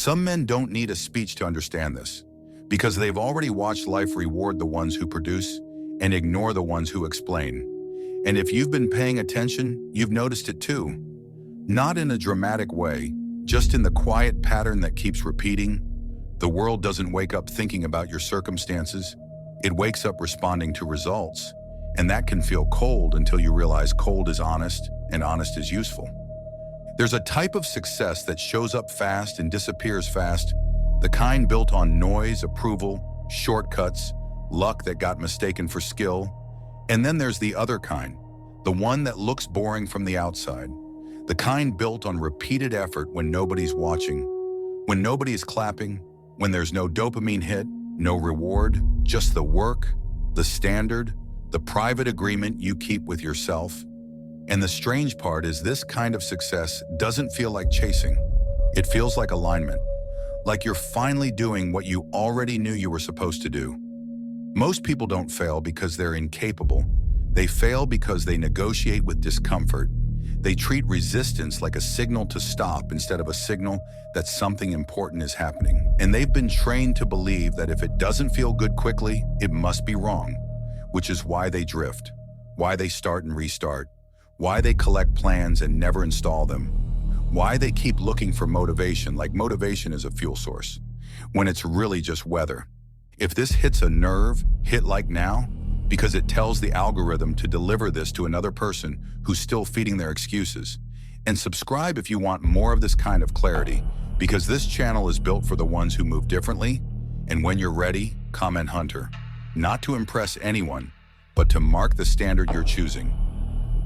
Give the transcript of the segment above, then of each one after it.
Some men don't need a speech to understand this, because they've already watched life reward the ones who produce and ignore the ones who explain. And if you've been paying attention, you've noticed it too. Not in a dramatic way, just in the quiet pattern that keeps repeating. The world doesn't wake up thinking about your circumstances. It wakes up responding to results. And that can feel cold until you realize cold is honest and honest is useful. There's a type of success that shows up fast and disappears fast, the kind built on noise, approval, shortcuts, luck that got mistaken for skill. And then there's the other kind, the one that looks boring from the outside, the kind built on repeated effort when nobody's watching, when nobody's clapping, when there's no dopamine hit, no reward, just the work, the standard, the private agreement you keep with yourself. And the strange part is this kind of success doesn't feel like chasing. It feels like alignment, like you're finally doing what you already knew you were supposed to do. Most people don't fail because they're incapable. They fail because they negotiate with discomfort. They treat resistance like a signal to stop instead of a signal that something important is happening. And they've been trained to believe that if it doesn't feel good quickly, it must be wrong, which is why they drift, why they start and restart, why they collect plans and never install them, why they keep looking for motivation like motivation is a fuel source, when it's really just weather. If this hits a nerve, hit like now, because it tells the algorithm to deliver this to another person who's still feeding their excuses. And subscribe if you want more of this kind of clarity, because this channel is built for the ones who move differently. And when you're ready, comment Hunter. Not to impress anyone, but to mark the standard you're choosing.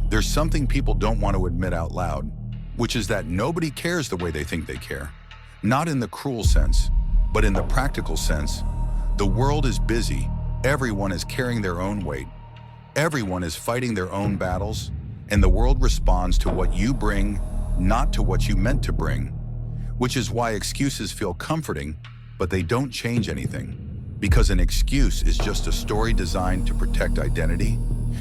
There's something people don't want to admit out loud, which is that nobody cares the way they think they care. Not in the cruel sense, but in the practical sense. The world is busy. Everyone is carrying their own weight. Everyone is fighting their own battles, and the world responds to what you bring, not to what you meant to bring. Which is why excuses feel comforting, but they don't change anything. Because an excuse is just a story designed to protect identity,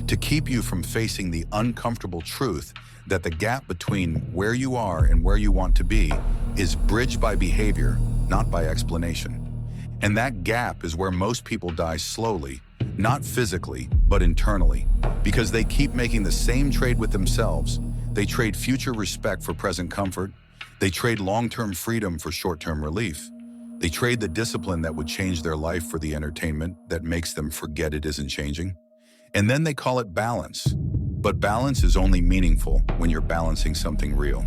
to keep you from facing the uncomfortable truth that the gap between where you are and where you want to be is bridged by behavior, not by explanation. And that gap is where most people die slowly, not physically, but internally, because they keep making the same trade with themselves. They trade future respect for present comfort. They trade long-term freedom for short-term relief. They trade the discipline that would change their life for the entertainment that makes them forget it isn't changing. And then they call it balance. But balance is only meaningful when you're balancing something real.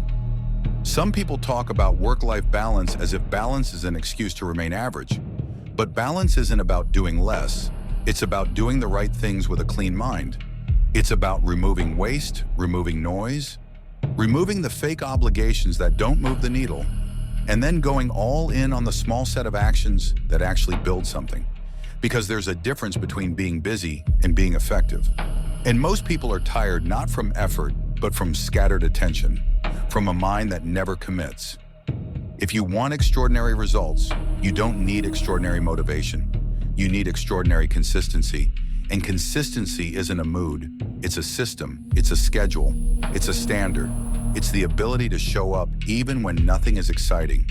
Some people talk about work-life balance as if balance is an excuse to remain average. But balance isn't about doing less. It's about doing the right things with a clean mind. It's about removing waste, removing noise, removing the fake obligations that don't move the needle, and then going all in on the small set of actions that actually build something. Because there's a difference between being busy and being effective. And most people are tired not from effort, but from scattered attention, from a mind that never commits. If you want extraordinary results, you don't need extraordinary motivation. You need extraordinary consistency. And consistency isn't a mood. It's a system. It's a schedule. It's a standard. It's the ability to show up even when nothing is exciting,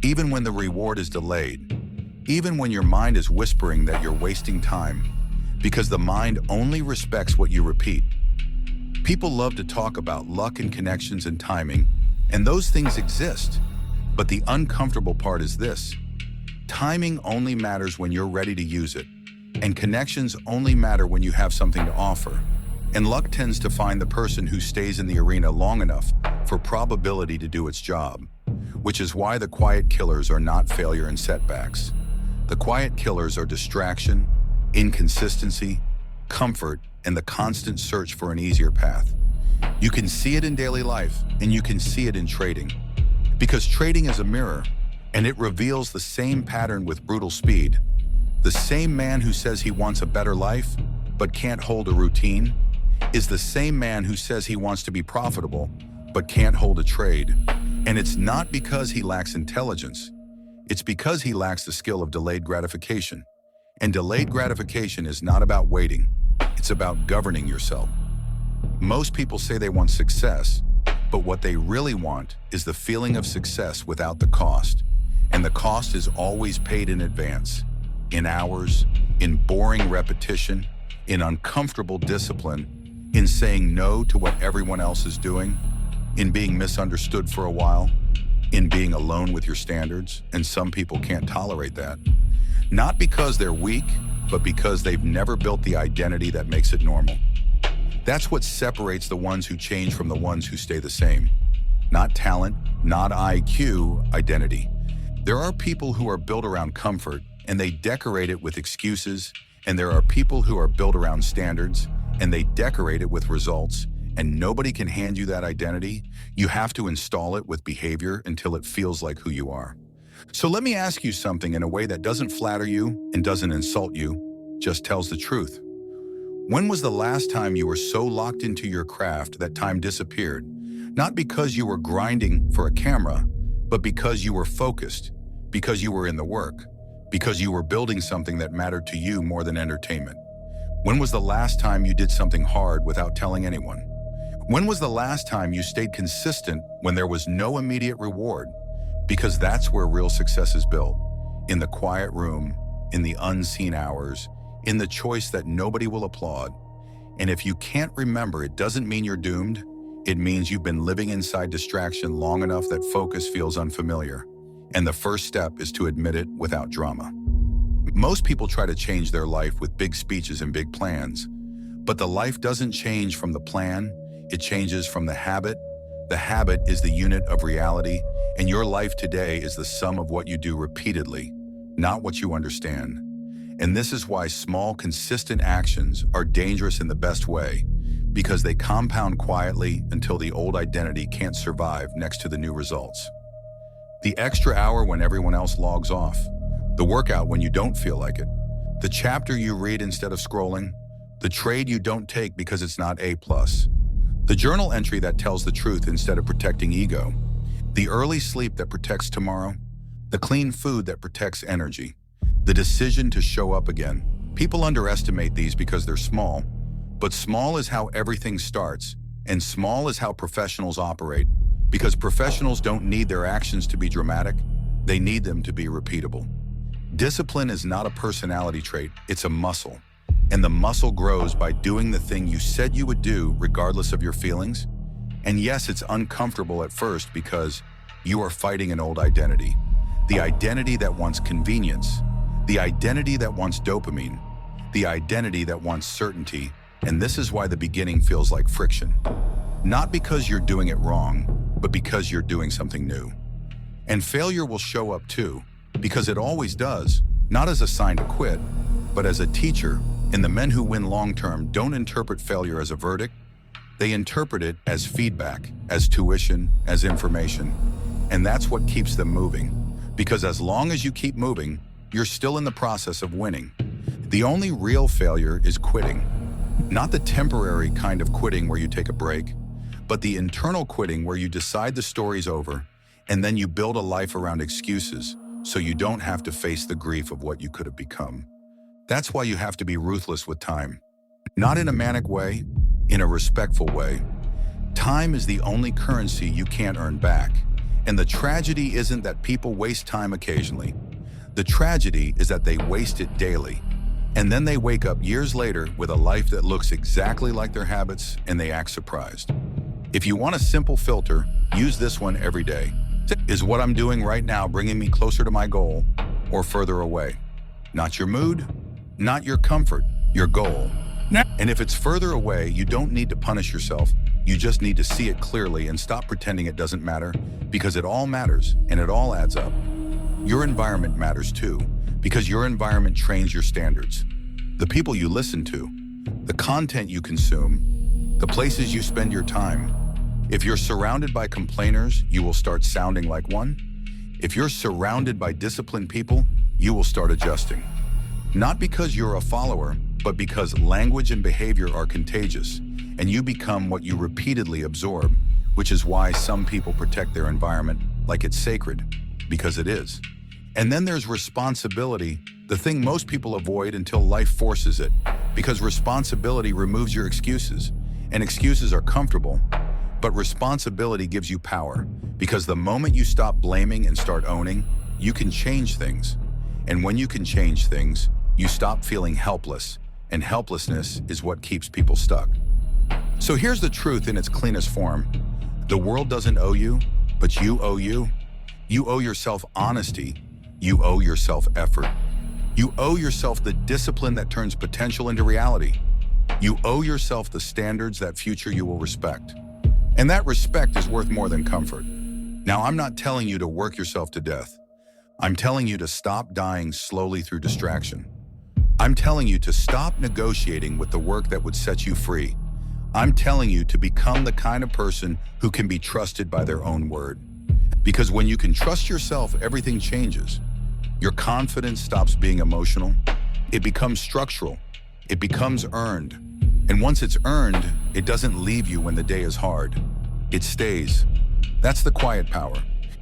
even when the reward is delayed, even when your mind is whispering that you're wasting time, because the mind only respects what you repeat. People love to talk about luck and connections and timing, and those things exist. But the uncomfortable part is this: timing only matters when you're ready to use it, and connections only matter when you have something to offer. And luck tends to find the person who stays in the arena long enough for probability to do its job, which is why the quiet killers are not failure and setbacks. The quiet killers are distraction, inconsistency, comfort, and the constant search for an easier path. You can see it in daily life, and you can see it in trading. Because trading is a mirror, and it reveals the same pattern with brutal speed. The same man who says he wants a better life, but can't hold a routine, is the same man who says he wants to be profitable, but can't hold a trade. And it's not because he lacks intelligence. It's because he lacks the skill of delayed gratification. And delayed gratification is not about waiting. It's about governing yourself. Most people say they want success, but what they really want is the feeling of success without the cost. And the cost is always paid in advance, in hours, in boring repetition, in uncomfortable discipline, in saying no to what everyone else is doing, in being misunderstood for a while, in being alone with your standards, and some people can't tolerate that. Not because they're weak, but because they've never built the identity that makes it normal. That's what separates the ones who change from the ones who stay the same. Not talent, not IQ, identity. There are people who are built around comfort and they decorate it with excuses, and there are people who are built around standards and they decorate it with results, and nobody can hand you that identity. You have to install it with behavior until it feels like who you are. So let me ask you something in a way that doesn't flatter you and doesn't insult you, just tells the truth. When was the last time you were so locked into your craft that time disappeared? Not because you were grinding for a camera, but because you were focused, because you were in the work, because you were building something that mattered to you more than entertainment. When was the last time you did something hard without telling anyone? When was the last time you stayed consistent when there was no immediate reward? Because that's where real success is built. In the quiet room, in the unseen hours, in the choice that nobody will applaud. And if you can't remember, it doesn't mean you're doomed. It means you've been living inside distraction long enough that focus feels unfamiliar. And the first step is to admit it without drama. Most people try to change their life with big speeches and big plans. But the life doesn't change from the plan, it changes from the habit. The habit is the unit of reality, and your life today is the sum of what you do repeatedly, not what you understand. And this is why small, consistent actions are dangerous in the best way, because they compound quietly until the old identity can't survive next to the new results. The extra hour when everyone else logs off, the workout when you don't feel like it, the chapter you read instead of scrolling, the trade you don't take because it's not A+, the journal entry that tells the truth instead of protecting ego, the early sleep that protects tomorrow, the clean food that protects energy, the decision to show up again. People underestimate these because they're small, but small is how everything starts, and small is how professionals operate, because professionals don't need their actions to be dramatic, they need them to be repeatable. Discipline is not a personality trait, it's a muscle. And the muscle grows by doing the thing you said you would do regardless of your feelings. And yes, it's uncomfortable at first because you are fighting an old identity. The identity that wants convenience, the identity that wants dopamine, the identity that wants certainty. And this is why the beginning feels like friction. Not because you're doing it wrong, but because you're doing something new. And failure will show up too, because it always does, not as a sign to quit, but as a teacher. And the men who win long-term don't interpret failure as a verdict. They interpret it as feedback, as tuition, as information. And that's what keeps them moving. Because as long as you keep moving, you're still in the process of winning. The only real failure is quitting. Not the temporary kind of quitting where you take a break, but the internal quitting where you decide the story's over, and then you build a life around excuses so you don't have to face the grief of what you could have become. That's why you have to be ruthless with time. Not in a manic way, in a respectful way. Time is the only currency you can't earn back. And the tragedy isn't that people waste time occasionally. The tragedy is that they waste it daily. And then they wake up years later with a life that looks exactly like their habits and they act surprised. If you want a simple filter, use this one every day. Is what I'm doing right now bringing me closer to my goal or further away? Not your mood, not your comfort, your goal. And if it's further away, you don't need to punish yourself. You just need to see it clearly and stop pretending it doesn't matter, because it all matters and it all adds up. Your environment matters too, because your environment trains your standards. The people you listen to, the content you consume, the places you spend your time. If you're surrounded by complainers, you will start sounding like one. If you're surrounded by disciplined people, you will start adjusting. Not because you're a follower, but because language and behavior are contagious, and you become what you repeatedly absorb, which is why some people protect their environment like it's sacred, because it is. And then there's responsibility, the thing most people avoid until life forces it, because responsibility removes your excuses, and excuses are comfortable, but responsibility gives you power, because the moment you stop blaming and start owning, you can change things. And when you can change things, you stop feeling helpless, and helplessness is what keeps people stuck. So here's the truth in its cleanest form. The world doesn't owe you, but you owe you. You owe yourself honesty. You owe yourself effort. You owe yourself the discipline that turns potential into reality. You owe yourself the standards that future you will respect. And that respect is worth more than comfort. Now, I'm not telling you to work yourself to death. I'm telling you to stop dying slowly through distraction. I'm telling you to stop negotiating with the work that would set you free. I'm telling you to become the kind of person who can be trusted by their own word. Because when you can trust yourself, everything changes. Your confidence stops being emotional. It becomes structural. It becomes earned. And once it's earned, it doesn't leave you when the day is hard. It stays. That's the quiet power.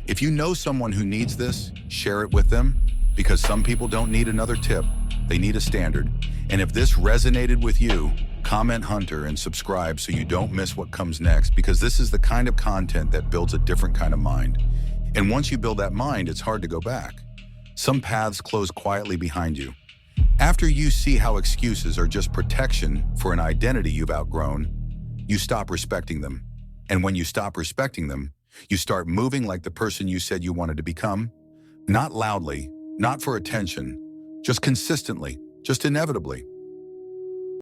If you know someone who needs this, share it with them, because some people don't need another tip, they need a standard. And if this resonated with you, comment Hunter and subscribe so you don't miss what comes next, because this is the kind of content that builds a different kind of mind. And once you build that mind, it's hard to go back. Some paths close quietly behind you. After you see how excuses are just protection for an identity you've outgrown, you stop respecting them. And when you stop respecting them, you start moving like the person you said you wanted to become. Not loudly, not for attention, just consistently, just inevitably.